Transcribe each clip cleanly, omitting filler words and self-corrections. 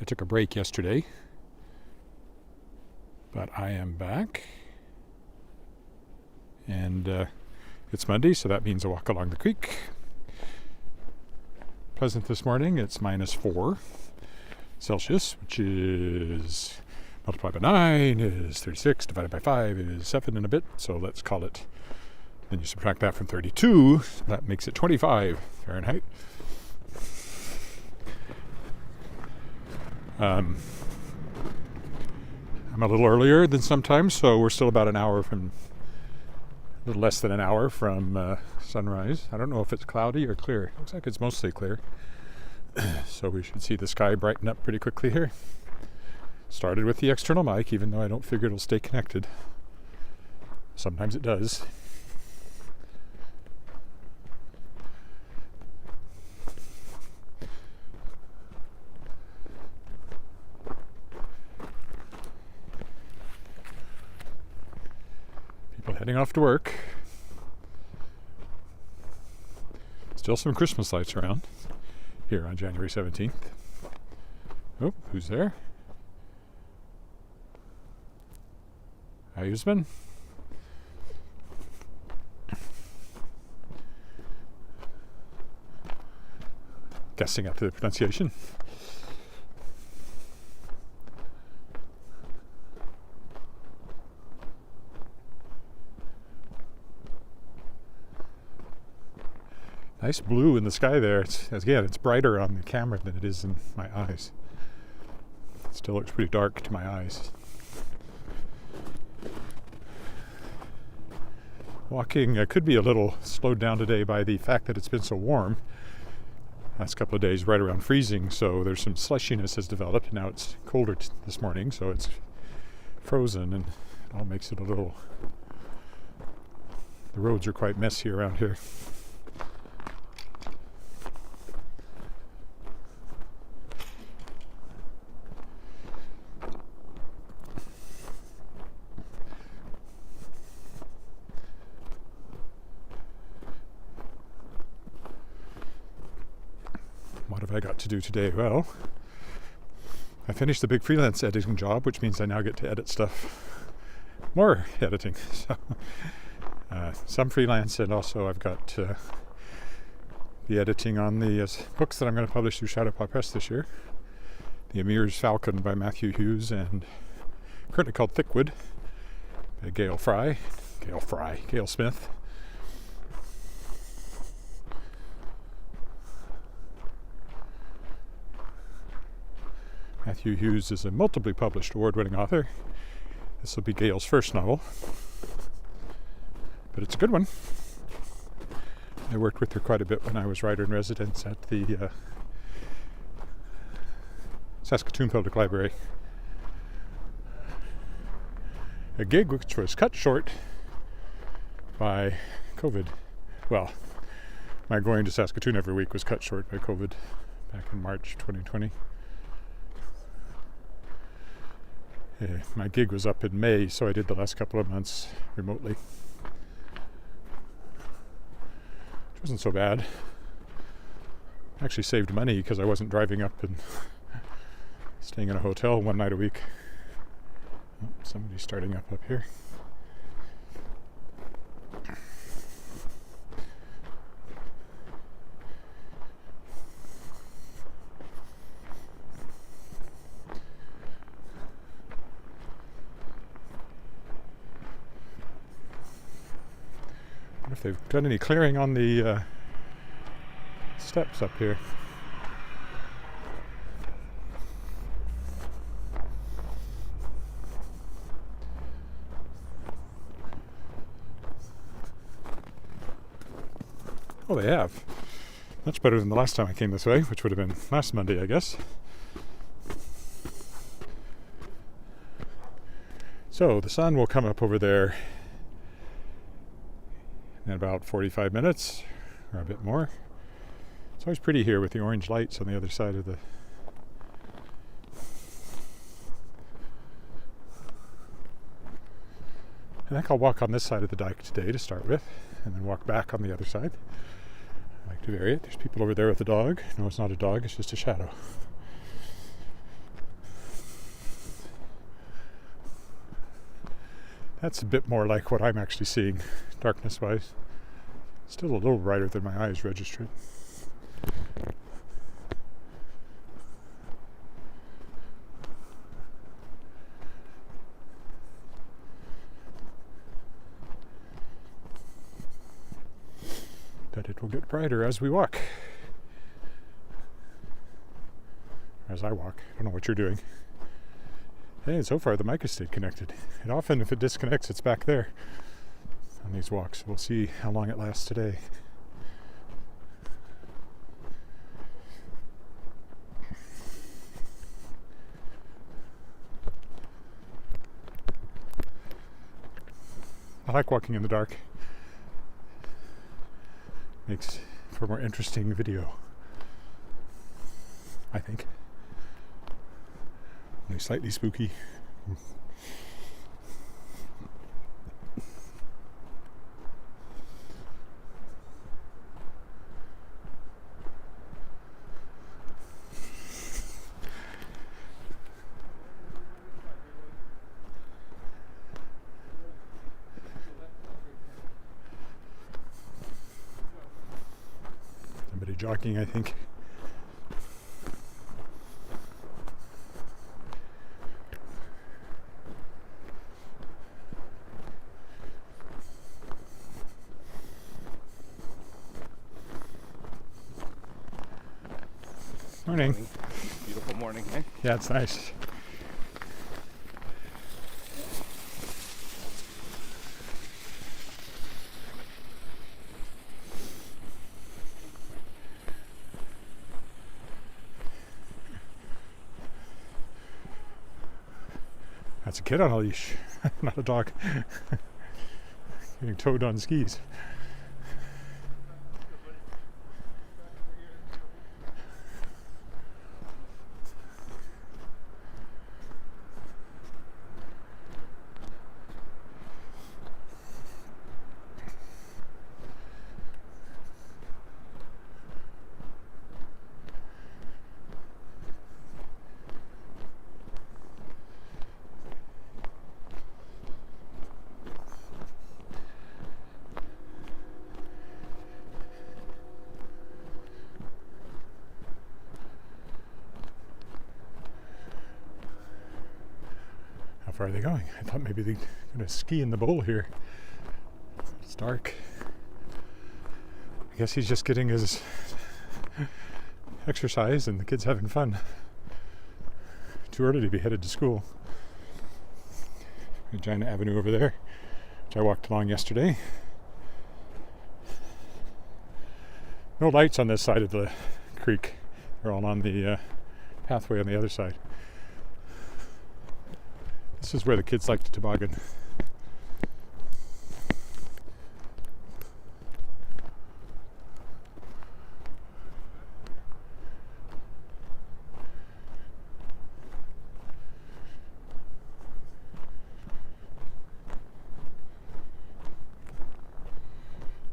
I took a break yesterday, but I am back. And it's Monday, so that means a walk along the creek. Pleasant this morning. It's -4 Celsius, which is multiplied by 9 is 36, divided by 5 is 7 and a bit. So let's call it, then you subtract that from 32, that makes it 25 Fahrenheit. I'm a little earlier than sometimes, so we're still about a little less than an hour from sunrise. I don't know if it's cloudy or clear. Looks like it's mostly clear. So we should see the sky brighten up pretty quickly here. Started with the external mic, even though I don't figure it'll stay connected. Sometimes it does. People heading off to work. Still some Christmas lights around here on January 17th. Oh, who's there? How you's been? Guessing at the pronunciation. Nice blue in the sky there. It's brighter on the camera than it is in my eyes. It still looks pretty dark to my eyes. Walking could be a little slowed down today by the fact that it's been so warm. Last couple of days right around freezing, so there's some slushiness has developed. Now it's colder this morning, so it's frozen, and it all makes it a little... The roads are quite messy around here. What have I got to do today? Well, I finished the big freelance editing job, which means I now get to edit stuff. More editing. So, some freelance, and also I've got the editing on the books that I'm going to publish through Shadowpaw Press this year. The Emir's Falcon by Matthew Hughes, and currently called Thickwood by Gail Smith. Matthew Hughes is a multiply published award-winning author. This will be Gail's first novel, but it's a good one. I worked with her quite a bit when I was writer-in-residence at the Saskatoon Public Library. A gig which was cut short by COVID. Well, my going to Saskatoon every week was cut short by COVID back in March 2020. My gig was up in May, so I did the last couple of months remotely. Which wasn't so bad. I actually saved money because I wasn't driving up and staying in a hotel one night a week. Oh, somebody's starting up here. If they've done any clearing on the steps up here. Oh, they have. Much better than the last time I came this way, which would have been last Monday, I guess. So the sun will come up over there in about 45 minutes, or a bit more. It's always pretty here with the orange lights on the other side of the... I think I'll walk on this side of the dike today to start with, and then walk back on the other side. I like to vary it. There's people over there with a dog. No, it's not a dog, it's just a shadow. That's a bit more like what I'm actually seeing, darkness-wise. Still a little brighter than my eyes registered. But it will get brighter as we walk. As I walk. I don't know what you're doing. Hey, so far the mic has stayed connected. And often if it disconnects, it's back there on these walks. We'll see how long it lasts today. I like walking in the dark. Makes for a more interesting video, I think. Only slightly spooky. Somebody jogging, I think. Morning. Beautiful morning, eh? Yeah, it's nice. That's a kid on a leash, not a dog. Getting towed on skis. How far are they going? I thought maybe they're going to ski in the bowl here. It's dark. I guess he's just getting his exercise and the kid's having fun. Too early to be headed to school. Regina Avenue over there, which I walked along yesterday. No lights on this side of the creek. They're all on the pathway on the other side. This is where the kids like to toboggan.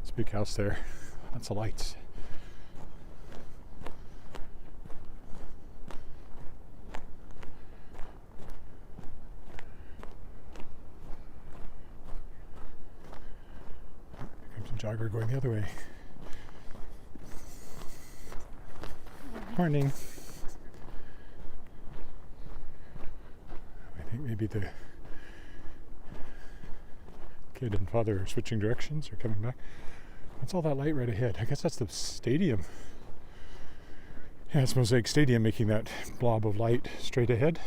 It's a big house there. Lots of lights. Jogger going the other way. Morning. I think maybe the kid and father are switching directions or coming back. What's all that light right ahead? I guess that's the stadium. Yeah, it's Mosaic Stadium making that blob of light straight ahead.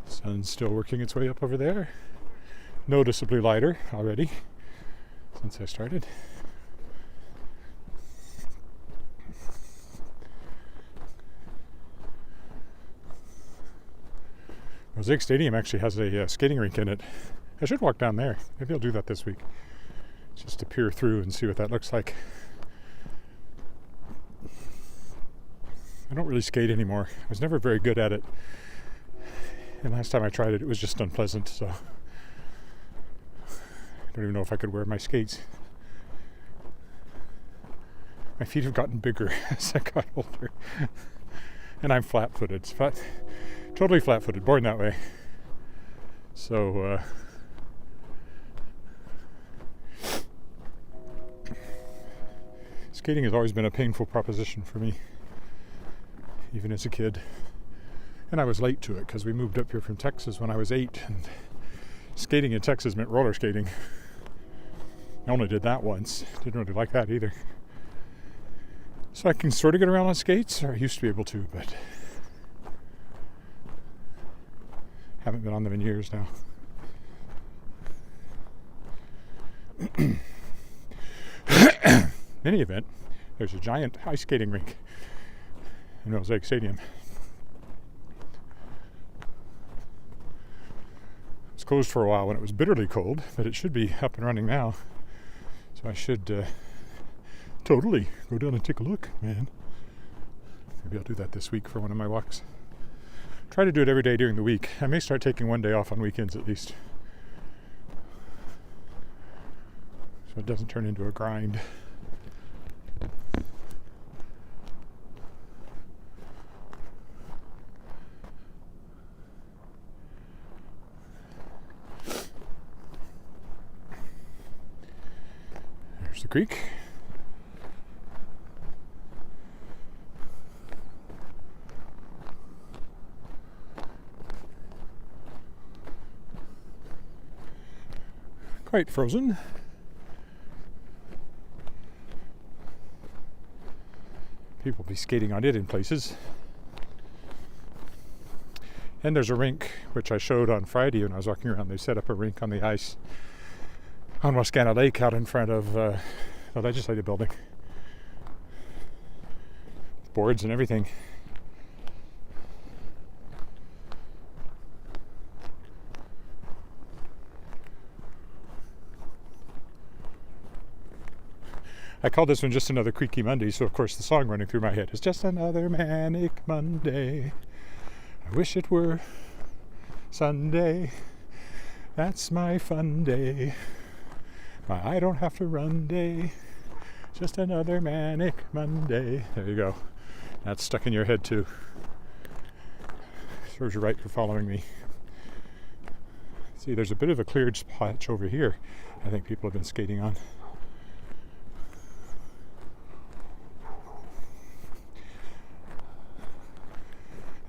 Sun's still working its way up over there. Noticeably lighter already since I started. Mosaic Stadium actually has a skating rink in it. I should walk down there. Maybe I'll do that this week. Just to peer through and see what that looks like. I don't really skate anymore. I was never very good at it. And last time I tried it, it was just unpleasant, so I don't even know if I could wear my skates. My feet have gotten bigger as I got older. And I'm flat-footed. Totally flat-footed, born that way. So, skating has always been a painful proposition for me, even as a kid. And I was late to it because we moved up here from Texas when I was 8, and skating in Texas meant roller skating. I only did that once. Didn't really like that either. So I can sort of get around on skates, or I used to be able to, but haven't been on them in years now. In any event, there's a giant ice skating rink in Mosaic Stadium. It was closed for a while when it was bitterly cold, but it should be up and running now. So I should totally go down and take a look, man. Maybe I'll do that this week for one of my walks. Try to do it every day during the week. I may start taking one day off on weekends at least, so it doesn't turn into a grind. There's the creek. Quite frozen. People will be skating on it in places. And there's a rink, which I showed on Friday when I was walking around. They set up a rink on the ice on Wascana Lake out in front of the legislative building. Boards and everything. I called this one Just Another Creeky Monday, so of course the song running through my head is Just Another Manic Monday. I wish it were Sunday. That's my fun day. My I don't have to run day. Just another manic Monday. There you go. That's stuck in your head too. Serves you right for following me. See, there's a bit of a cleared patch over here I think people have been skating on.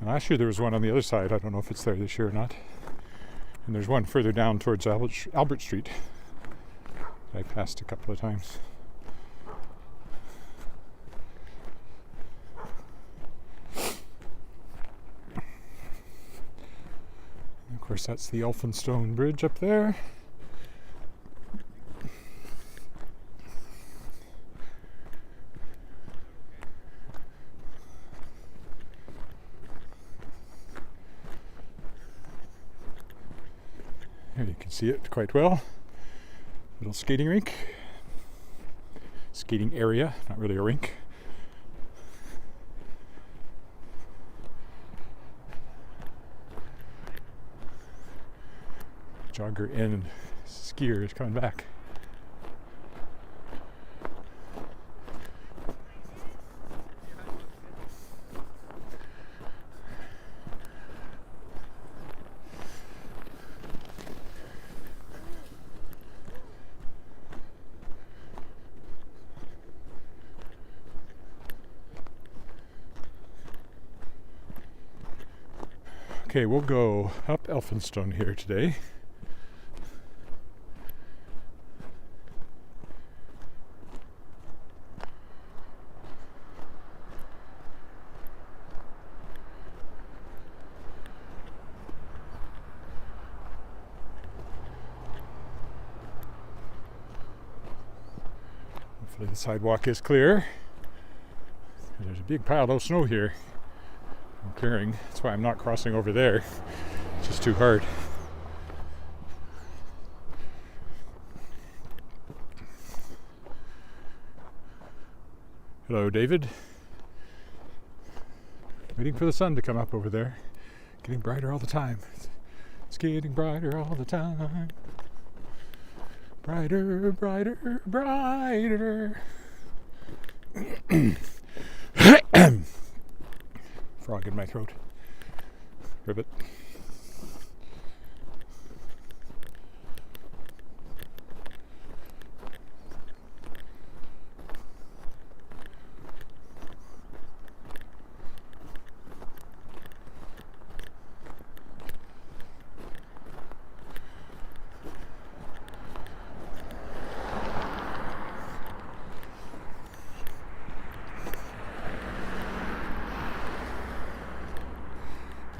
And last year there was one on the other side. I don't know if it's there this year or not. And there's one further down towards Albert Street that I passed a couple of times. And of course that's the Elphinstone Bridge up there. There you can see it quite well. Little skating rink. Skating area, not really a rink. Jogger and skier is coming back. Okay, we'll go up Elphinstone here today. Hopefully the sidewalk is clear. There's a big pile of snow here. I'm clearing. That's why I'm not crossing over there. It's just too hard. Hello, David. Waiting for the sun to come up over there. Getting brighter all the time. It's getting brighter all the time. Brighter, brighter, brighter. Frog in my throat. Ribbit.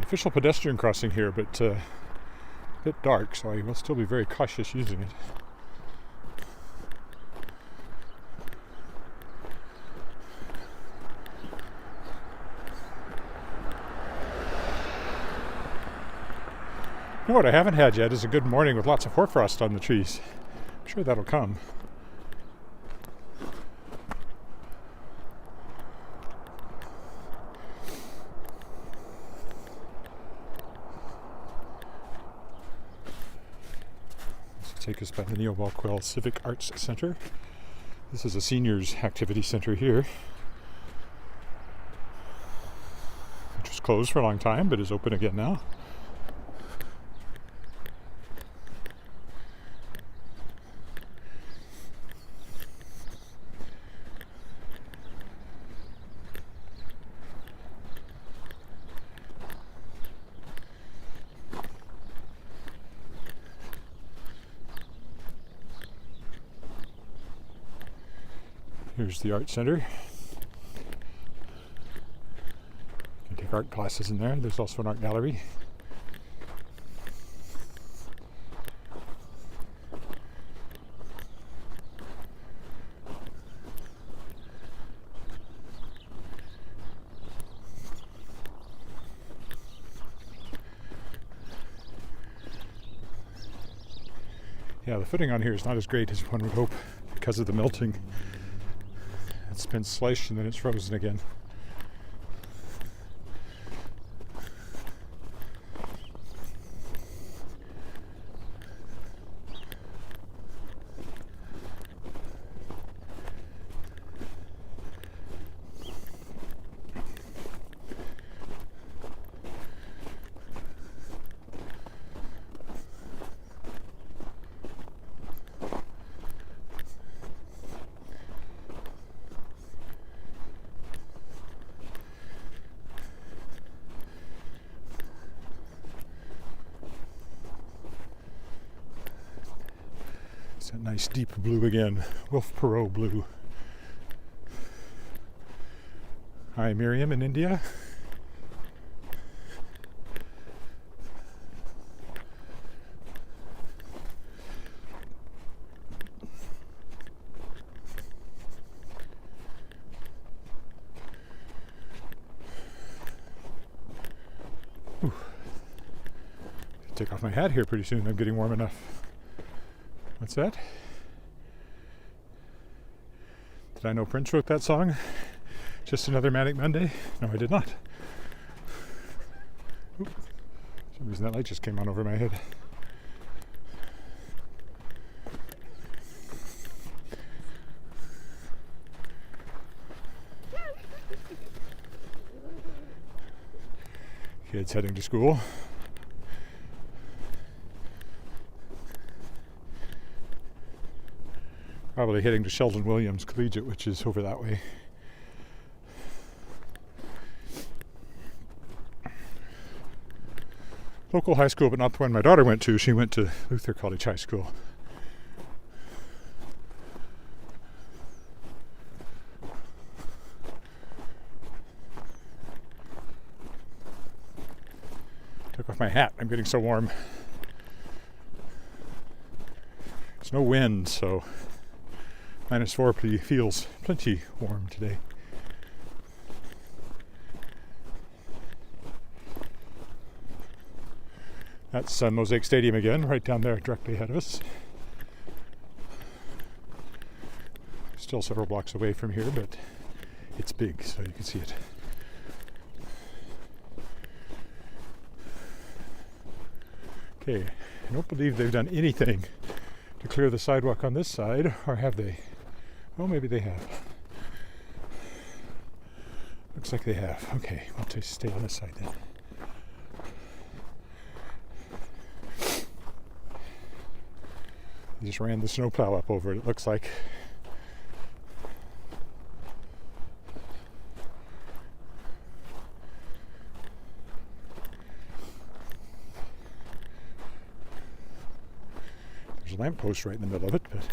Official pedestrian crossing here, but a bit dark, so I will still be very cautious using it. You know what I haven't had yet is a good morning with lots of hoarfrost on the trees. I'm sure that'll come. Take us by the Walkwell Civic Arts Center. This is a seniors activity center here, which was closed for a long time but is open again now. Here's the art center. You can take art classes in there. There's also an art gallery. Yeah, the footing on here is not as great as one would hope because of the melting. It's been sliced and then it's frozen again. It's that nice deep blue again, Wolf Perot blue. Hi, Miriam in India. Ooh. Take off my hat here pretty soon. I'm getting warm enough. What's that? Did I know Prince wrote that song? Just Another Manic Monday? No, I did not. Oop. For some reason that light just came on over my head. Kids heading to school. Probably heading to Sheldon Williams Collegiate, which is over that way. Local high school, but not the one my daughter went to. She went to Luther College High School. Took off my hat. I'm getting so warm. There's no wind, so -4 feels plenty warm today. That's Mosaic Stadium again, right down there directly ahead of us. Still several blocks away from here, but it's big, so you can see it. Okay, I don't believe they've done anything to clear the sidewalk on this side, or have they? Well, maybe they have. Looks like they have. Okay, we'll just stay on this side then. They just ran the snowplow up over it, it looks like. There's a lamppost right in the middle of it, but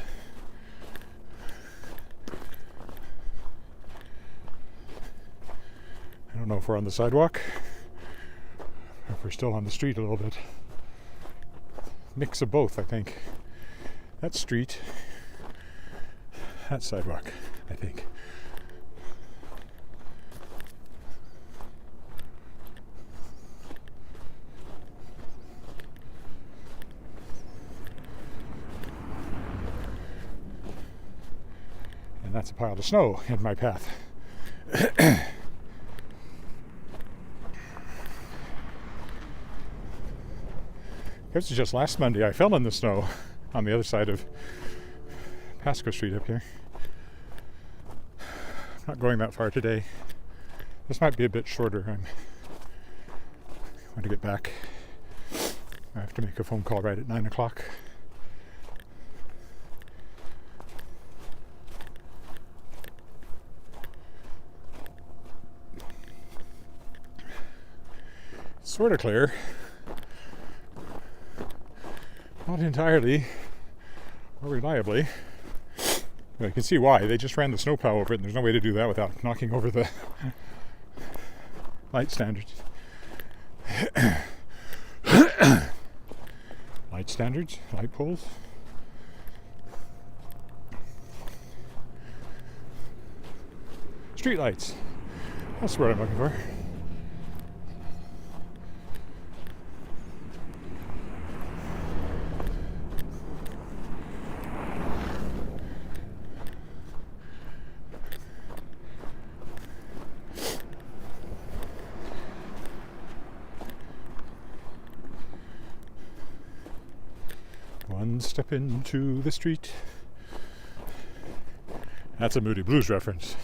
I don't know if we're on the sidewalk or if we're still on the street a little bit. Mix of both, I think. That street, that sidewalk, I think. And that's a pile of snow in my path. This was just last Monday. I fell in the snow on the other side of Pasco Street up here. I'm not going that far today. This might be a bit shorter. I'm going to get back. I have to make a phone call right at 9 o'clock. It's sort of clear. Not entirely, or reliably. But I can see why. They just ran the snowplow over it, and there's no way to do that without knocking over the light standards. Light standards? Light poles? Street lights. That's what I'm looking for. One step into the street. That's a Moody Blues reference.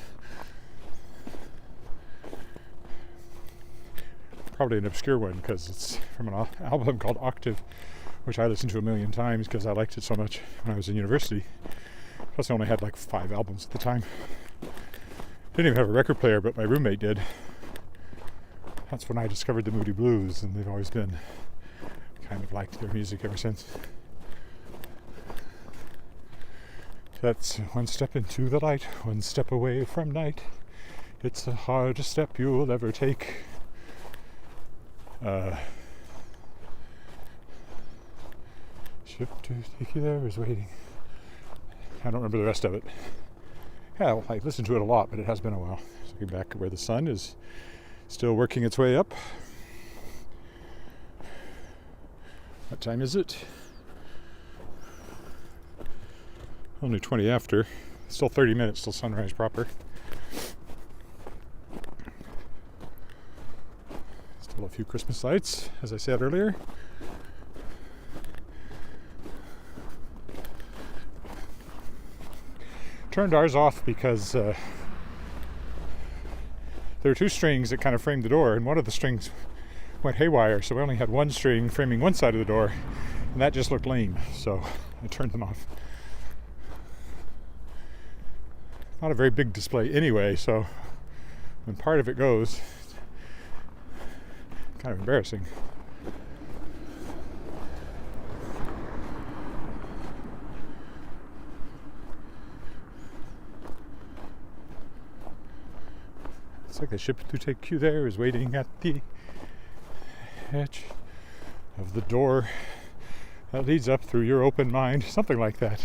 Probably an obscure one because it's from an album called Octave, which I listened to a million times because I liked it so much when I was in university. Plus I only had like 5 albums at the time. Didn't even have a record player, but my roommate did. That's when I discovered the Moody Blues, and they've always been kind of liked their music ever since. That's one step into the light, one step away from night. It's the hardest step you'll ever take. Ship to take you there is waiting. I don't remember the rest of it. Yeah, well, I listened to it a lot, but it has been a while. So looking back at where the sun is still working its way up. What time is it? Only 20 after. Still 30 minutes till sunrise proper. Still a few Christmas lights, as I said earlier. Turned ours off because there were 2 strings that kind of framed the door, and one of the strings went haywire, so we only had one string framing one side of the door, and that just looked lame, so I turned them off. Not a very big display anyway, so when part of it goes, it's kind of embarrassing. It's like the ship to take you there is waiting at the edge of the door that leads up through your open mind. Something like that.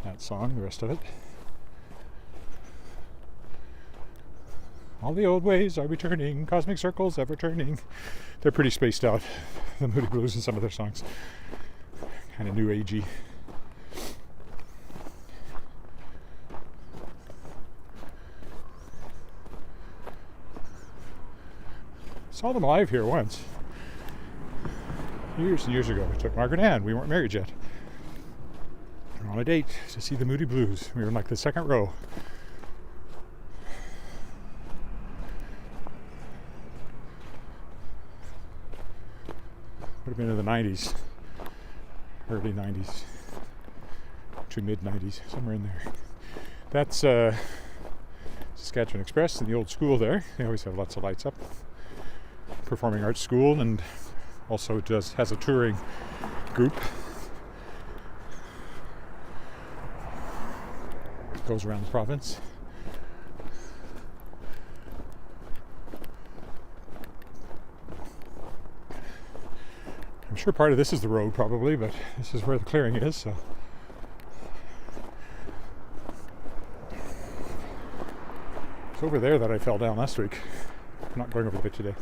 That song, the rest of it. All the old ways are returning, cosmic circles ever turning. They're pretty spaced out, the Moody Blues and some of their songs. Kind of new agey. Saw them live here once. Years and years ago. I took Margaret Ann. We weren't married yet. On a date to see the Moody Blues. We were in like the second row. have been in the 90s, early 90s to mid 90s, somewhere in there. That's Saskatchewan Express and the old school there. They always have lots of lights up. Performing Arts School, and also has a touring group. Goes around the province. I'm sure part of this is the road probably, but this is where the clearing is, so. It's over there that I fell down last week. I'm not going over the bit today.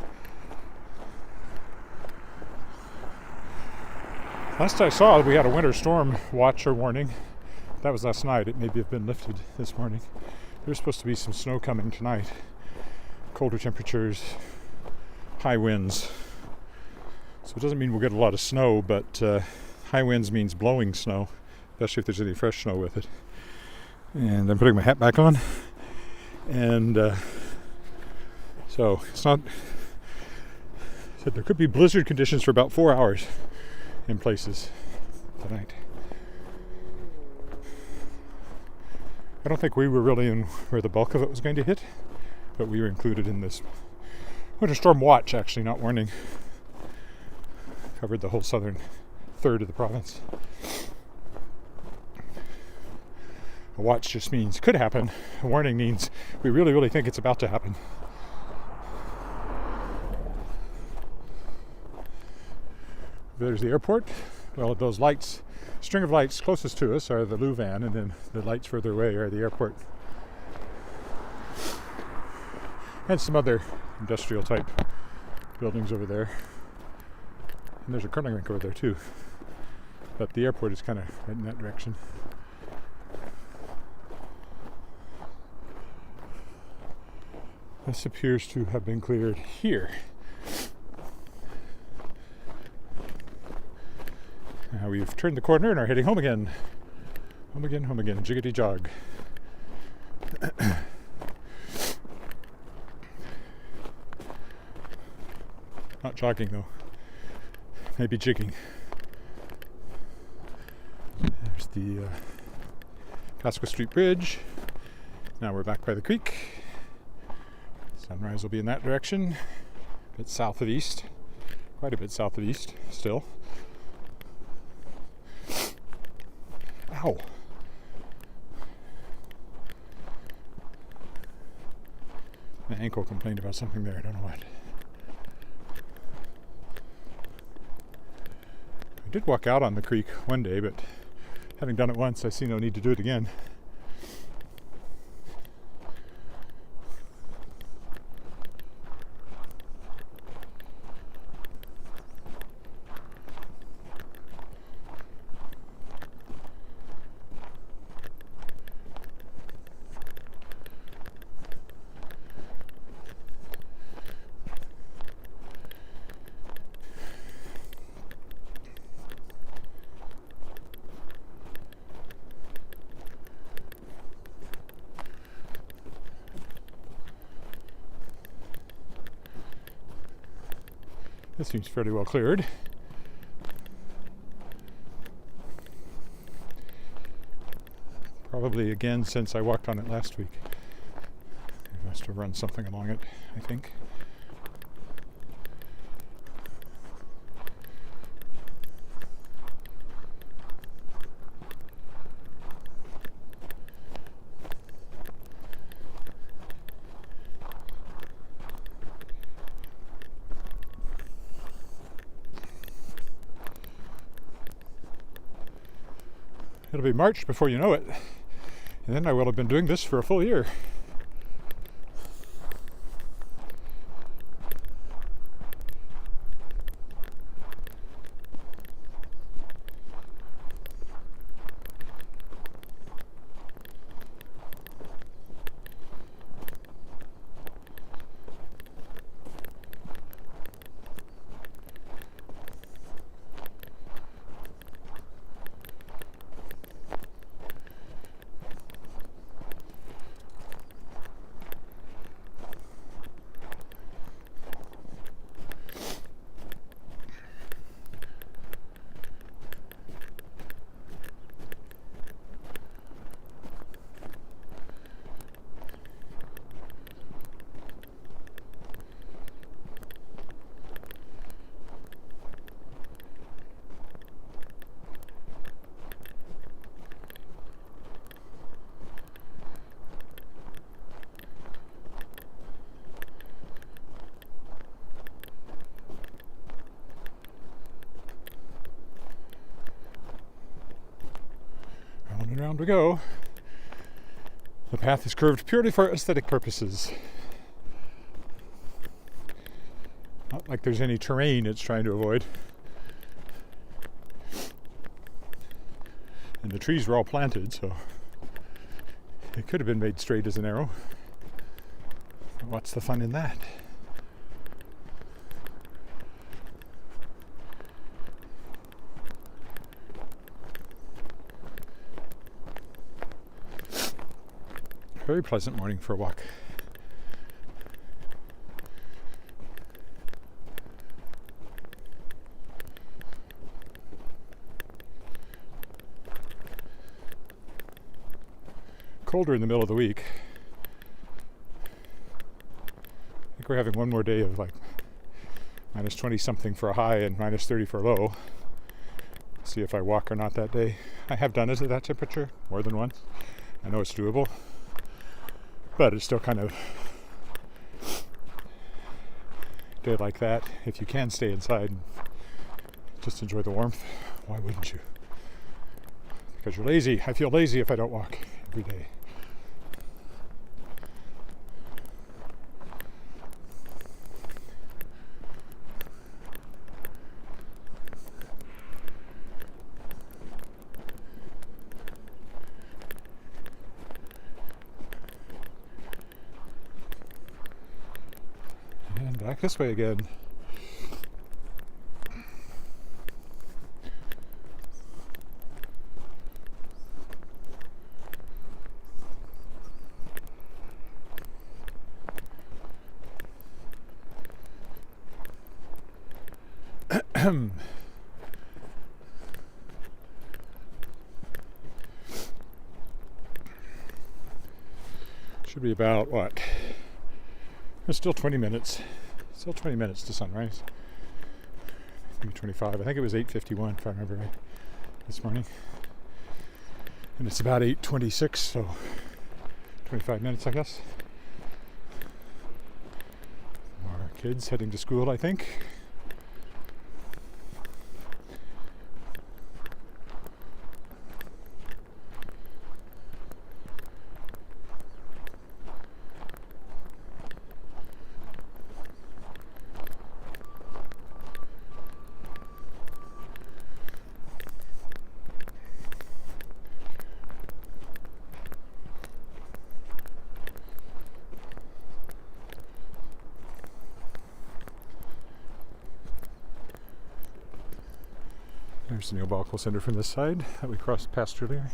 Last I saw, we had a winter storm watch or warning. That was last night. It maybe have been lifted this morning. There's supposed to be some snow coming tonight. Colder temperatures, high winds. So it doesn't mean we'll get a lot of snow, but high winds means blowing snow, especially if there's any fresh snow with it. And I'm putting my hat back on. And so it's not... Said there could be blizzard conditions for about 4 hours in places tonight. I don't think we were really in where the bulk of it was going to hit, but we were included in this winter storm watch, actually, not warning. Covered the whole southern third of the province. A watch just means could happen. A warning means we really, really think it's about to happen. There's the airport. Well, those lights, string of lights closest to us are the Louvain, and then the lights further away are the airport. And some other industrial type buildings over there. And there's a curling rink over there too. But the airport is kind of right in that direction. This appears to have been cleared here. Now we've turned the corner and are heading home again. Home again, jiggity jog. Not jogging though. Maybe jigging. There's the Casco Street Bridge. Now we're back by the creek. Sunrise will be in that direction. A bit south of east. Quite a bit south of east still. Ow. My ankle complained about something there, I don't know what. I did walk out on the creek one day, but having done it once, I see no need to do it again. This seems fairly well cleared. Probably again since I walked on it last week. I must have run something along it, I think. It'll be March before you know it, and then I will have been doing this for a full year. Round and round we go. The path is curved purely for aesthetic purposes. Not like there's any terrain it's trying to avoid. And the trees were all planted, so it could have been made straight as an arrow. But what's the fun in that? Very pleasant morning for a walk. Colder in the middle of the week. I think we're having one more day of like minus 20 something for a high and minus 30 for a low. See if I walk or not that day. I have done it at that temperature more than once. I know it's doable. But it's still kind of a day like that. If you can stay inside and just enjoy the warmth, why wouldn't you? Because you're lazy. I feel lazy if I don't walk every day. Back this way again. Should be about what? There's still 20 minutes. Still 20 minutes to sunrise. Maybe 25. I think it was 8:51 if I remember right this morning. And it's about 8:26, so 25 minutes I guess. Our kids heading to school, I think. There's the new Walkwell Center from this side that we crossed past earlier.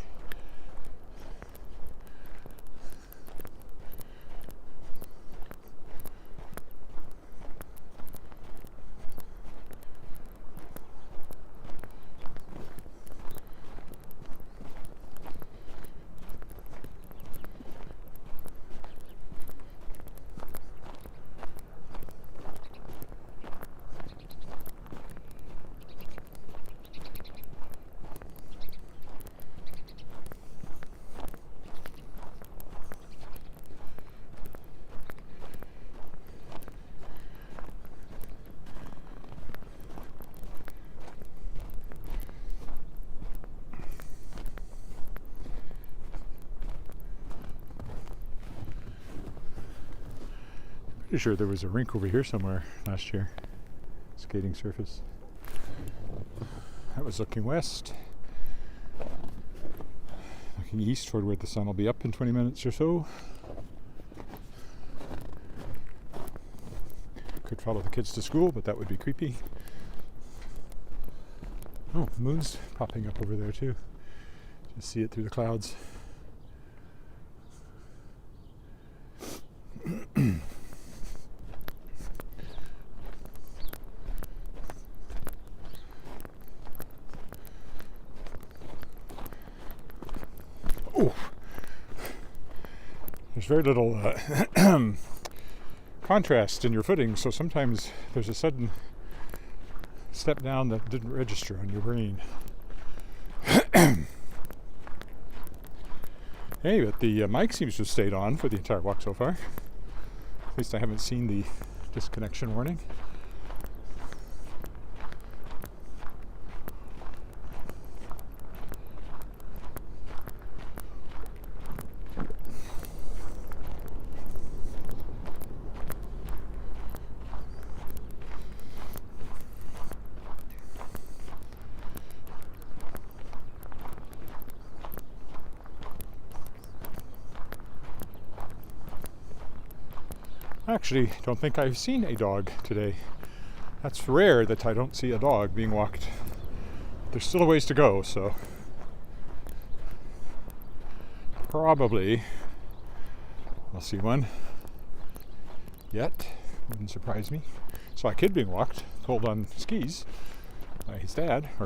Pretty sure there was a rink over here somewhere last year. Skating surface. That was looking west. Looking east toward where the sun will be up in 20 minutes or so. Could follow the kids to school, but that would be creepy. Oh, the moon's popping up over there too. Just see it through the clouds. Oh, there's very little contrast in your footing, so sometimes there's a sudden step down that didn't register on your brain. Hey, but the mic seems to have stayed on for the entire walk so far. At least I haven't seen the disconnection warning. Actually, don't think I've seen a dog today. That's rare that I don't see a dog being walked. There's still a ways to go, so probably I'll see one yet. Wouldn't surprise me. Saw a kid being walked, pulled on skis by his dad, or